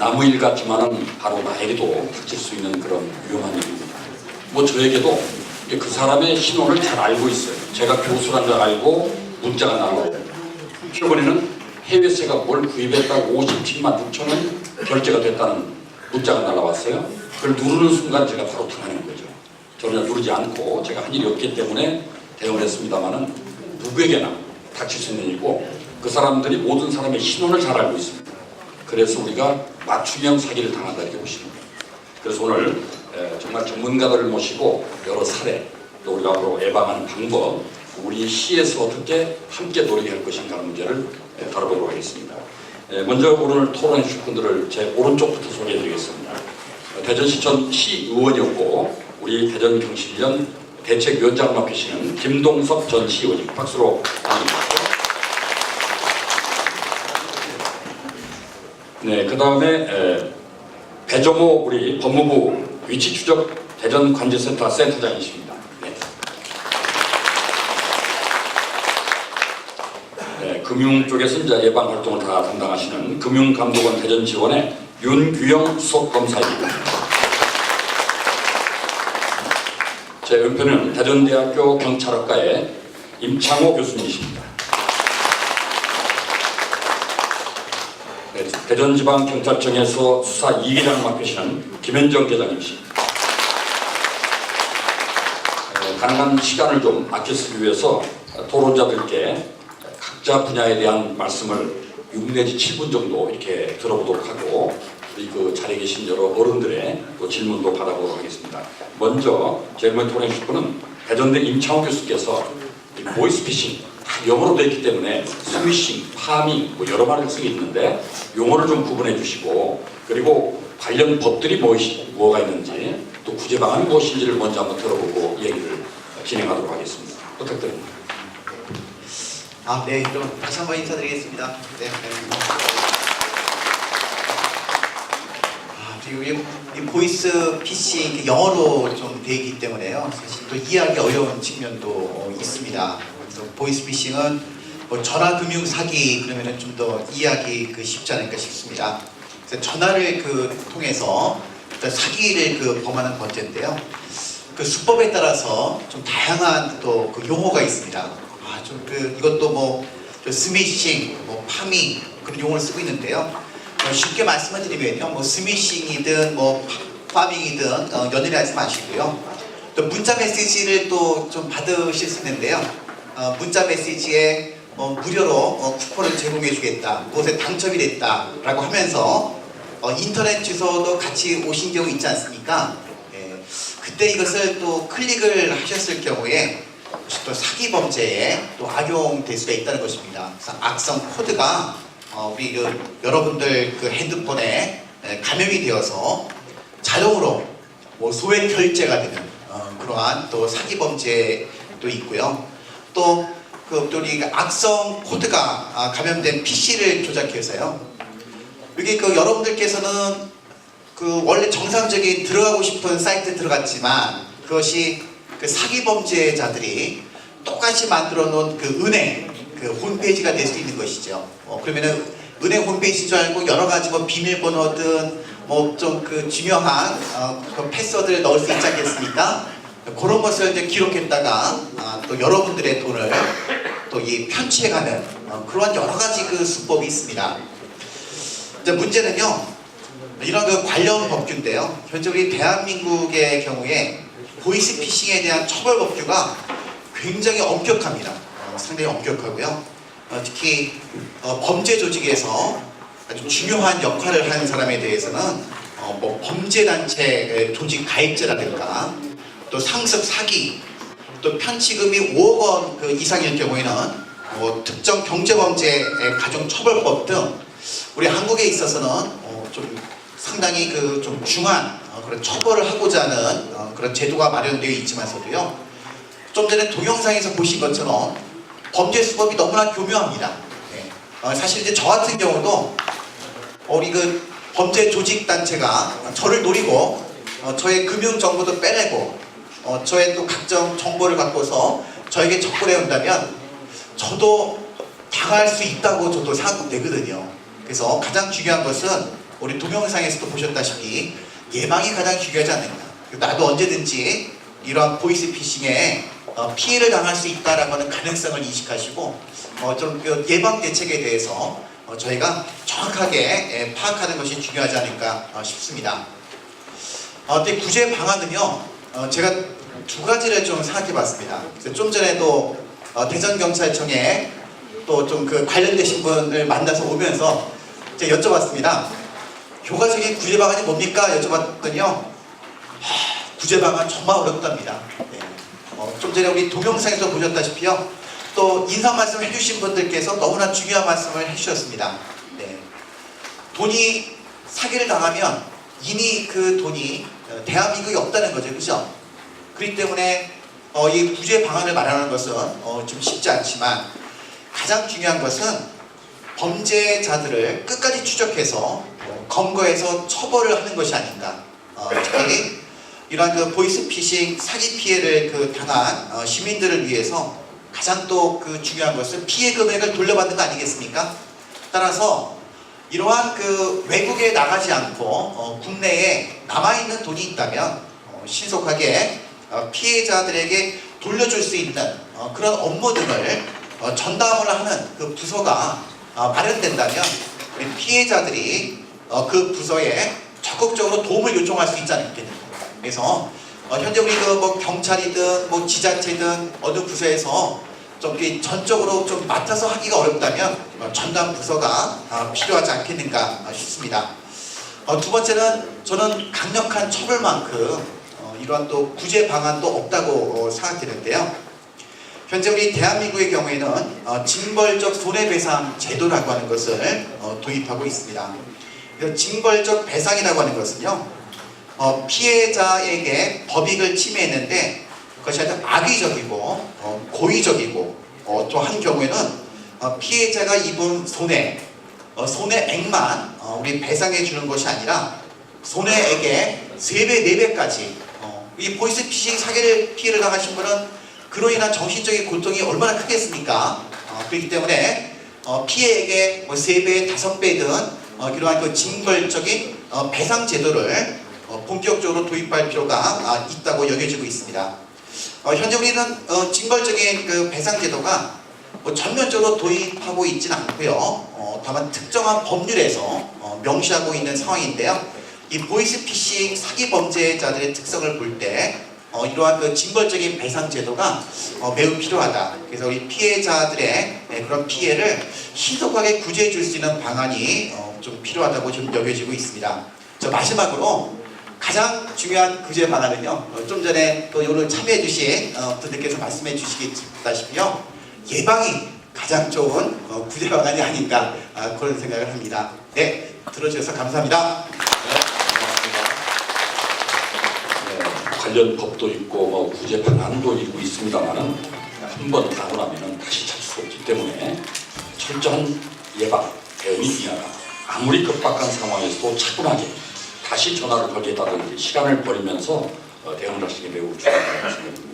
아무 일 같지만은 바로 나에게도 닥칠 수 있는 그런 위험한 일입니다. 뭐 저에게도 그 사람의 신원을 잘 알고 있어요. 제가 교수란 걸 알고 문자가 나와요. 최근에는 해외세가 뭘 구입했다고 57만 6천 원 결제가 됐다는 문자가 날라왔어요. 그걸 누르는 순간 제가 바로 당하는 거죠. 저는 누르지 않고 제가 한 일이 없기 때문에 대응을 했습니다만은 누구에게나 닥칠 수 있는 일이고 그 사람들이 모든 사람의 신원을 잘 알고 있습니다. 그래서 우리가 맞춤형 사기를 당한다 이렇게 보시는 거예요. 그래서 오늘 정말 전문가들을 모시고 여러 사례 또 우리가 앞으로 예방하는 방법 우리 시에서 어떻게 함께 노력할 것인가 하는 문제를 다뤄보도록 하겠습니다. 먼저 오늘 토론해 주실 분들을 제 오른쪽부터 소개해 드리겠습니다. 대전시 전 시의원이었고 우리 대전경실련 대책위원장을 맡으시는 김동석 전 시의원님 박수로 환영합니다. 네, 그 다음에 배정호 우리 법무부 위치추적 대전관제센터 센터장이십니다. 네. 네, 금융 쪽에서 이제 예방 활동을 다 담당하시는 금융감독원 대전지원의 윤규영 수석검사입니다. 제 옆에는 대전대학교 경찰학과의 임창호 교수님이십니다. 네, 대전지방경찰청에서 수사 2기장을 맡으시는 김현정 계장님이십니다. 가능한 시간을 좀 아껴 쓰기 위해서 토론자들께 각자 분야에 대한 말씀을 6 내지 7분 정도 이렇게 들어보도록 하고 그 자리에 계신 여러 어른들의 또 질문도 받아보도록 하겠습니다. 먼저 제일 먼저 토론해 주실 분은 대전대 임창호 교수께서 보이스피싱 다 영어로 되어 있기 때문에 스미싱, 파밍 뭐 여러 말을 쓰고 있는데 용어를 좀 구분해 주시고 그리고 관련 법들이 뭐가 있는지 또 구제 방안이 무엇인지를 먼저 한번 들어보고 얘기를 진행하도록 하겠습니다. 부탁드립니다. 네, 그럼 다시 한번 인사드리겠습니다. 네. 그리고 이 보이스 피싱 영어로 좀 되어 있기 때문에요. 사실 또 이해하기 어려운 측면도 있습니다. 그래서 보이스 피싱은 뭐 전화 금융 사기 그러면은 좀 더 이해하기 쉽지 않을까 싶습니다. 그래서 전화를 통해서 사기를 범하는 범죄인데요. 그 수법에 따라서 좀 다양한 또 용어가 있습니다. 이것도 뭐 스미싱, 뭐 파밍 그런 용어를 쓰고 있는데요. 쉽게 말씀을 드리면요, 뭐 스미싱이든 뭐 파밍이든 연연하지 마시고요. 또 문자 메시지를 또 좀 받으실 수 있는데요. 문자 메시지에 무료로 쿠폰을 제공해 주겠다, 무엇에 당첨이 됐다라고 하면서 인터넷 주소도 같이 오신 경우 있지 않습니까? 그때 이것을 또 클릭을 하셨을 경우에 또 사기 범죄에 또 악용될 수가 있다는 것입니다. 그래서 악성 코드가 우리 여러분들 핸드폰에 감염이 되어서 자동으로 뭐 소액 결제가 되는 그러한 또 사기 범죄도 있고요. 또 우리 악성 코드가 감염된 PC를 조작해서요. 여기 여러분들께서는 원래 정상적인 들어가고 싶은 사이트에 들어갔지만 그것이 사기 범죄자들이 똑같이 만들어 놓은 은행 홈페이지가 될 수 있는 것이죠. 그러면은 은행 홈페이지인 줄 알고 여러 가지 뭐 비밀번호든 뭐 좀 중요한 패스워드를 넣을 수 있지 않겠습니까? 그런 것을 이제 기록했다가 또 여러분들의 돈을 또 편취해가는 그런 여러 가지 수법이 있습니다. 이제 문제는요, 이런 관련 법규인데요. 현재 우리 대한민국의 경우에 보이스피싱에 대한 처벌 법규가 굉장히 엄격합니다. 상당히 엄격하고요. 특히 범죄 조직에서 아주 중요한 역할을 하는 사람에 대해서는 뭐 범죄단체 조직 가입자라든가 또 상습 사기 또 편취금이 5억 원 이상일 경우에는 뭐 특정 경제범죄 가중처벌법 등 우리 한국에 있어서는 좀 상당히 좀 중한 그런 처벌을 하고자 하는 그런 제도가 마련되어 있지만서도요. 좀 전에 동영상에서 보신 것처럼 범죄 수법이 너무나 교묘합니다. 사실 이제 저 같은 경우도 우리 범죄 조직 단체가 저를 노리고 저의 금융 정보도 빼내고 저의 또 각종 정보를 갖고서 저에게 접근해 온다면 저도 당할 수 있다고 저도 생각되거든요. 그래서 가장 중요한 것은 우리 동영상에서도 보셨다시피 예방이 가장 중요하지 않는가. 나도 언제든지 이러한 보이스피싱에 피해를 당할 수 있다라고 하는 가능성을 인식하시고 좀 예방 대책에 대해서 저희가 정확하게 파악하는 것이 중요하지 않을까 싶습니다. 구제 방안은요, 제가 두 가지를 좀 생각해 봤습니다. 좀 전에도 대전경찰청에 또 좀 그 관련되신 분을 만나서 오면서 제가 여쭤봤습니다. 효과적인 구제 방안이 뭡니까? 여쭤봤더니요, 구제 방안 정말 어렵답니다. 네. 좀 전에 우리 동영상에서 보셨다시피요, 또 인사 말씀 해주신 분들께서 너무나 중요한 말씀을 해주셨습니다. 네. 돈이 사기를 당하면 이미 그 돈이 대한민국에 없다는 거죠, 그죠? 그렇기 때문에 이 구제 방안을 마련하는 것은 좀 쉽지 않지만 가장 중요한 것은 범죄자들을 끝까지 추적해서 검거해서 처벌을 하는 것이 아닌가. 특히 이러한 그 보이스피싱 사기 피해를 당한 시민들을 위해서 가장 또 그 중요한 것은 피해 금액을 돌려받는 거 아니겠습니까? 따라서 이러한 그 외국에 나가지 않고 국내에 남아있는 돈이 있다면 신속하게 피해자들에게 돌려줄 수 있는 그런 업무 등을 전담을 하는 그 부서가 마련된다면 우리 피해자들이 그 부서에 적극적으로 도움을 요청할 수 있지 않겠는가. 그래서 현재 우리 경찰이든 지자체든 어느 부서에서 좀 전적으로 좀 맡아서 하기가 어렵다면 전담 부서가 필요하지 않겠는가 싶습니다. 두 번째는 저는 강력한 처벌만큼 이러한 또 구제 방안도 없다고 생각되는데요. 현재 우리 대한민국의 경우에는 징벌적 손해배상 제도라고 하는 것을 도입하고 있습니다. 징벌적 배상이라고 하는 것은요, 피해자에게 법익을 침해했는데 그것이 아주 악의적이고 고의적이고 또 한 경우에는 피해자가 입은 손해액만 우리 배상해 주는 것이 아니라 손해액의 3배, 4배까지 이 보이스피싱 사기를 피해를 당하신 분은 그로 인한 정신적인 고통이 얼마나 크겠습니까? 그렇기 때문에 피해액의 3배, 5배든 이러한 그 징벌적인 배상 제도를 본격적으로 도입할 필요가 있다고 여겨지고 있습니다. 현재 우리는 징벌적인 그 배상 제도가 전면적으로 도입하고 있지는 않고요. 다만 특정한 법률에서 명시하고 있는 상황인데요. 이 보이스피싱 사기 범죄자들의 특성을 볼 때 이러한 그 징벌적인 배상 제도가 매우 필요하다. 그래서 우리 피해자들의 그런 피해를 신속하게 구제해 줄 수 있는 방안이 좀 필요하다고 좀 여겨지고 있습니다. 마지막으로 가장 중요한 구제 방안은요, 좀 전에 또 오늘 참여해 주신 분들께서 말씀해 주시다시피요, 예방이 가장 좋은 구제 방안이 아닌가 그런 생각을 합니다. 네, 들어주셔서 감사합니다. 관련 법도 있고 구제 방안도 있습니다만은 한 번 가고 나면은 다시 찾을 수 없기 때문에 철저한 예방, 대응이 중요하다. 아무리 급박한 상황에서도 차분하게 다시 전화를 걸겠다든지 시간을 버리면서 대응을 하시는 게 매우 중요하다고 생각합니다.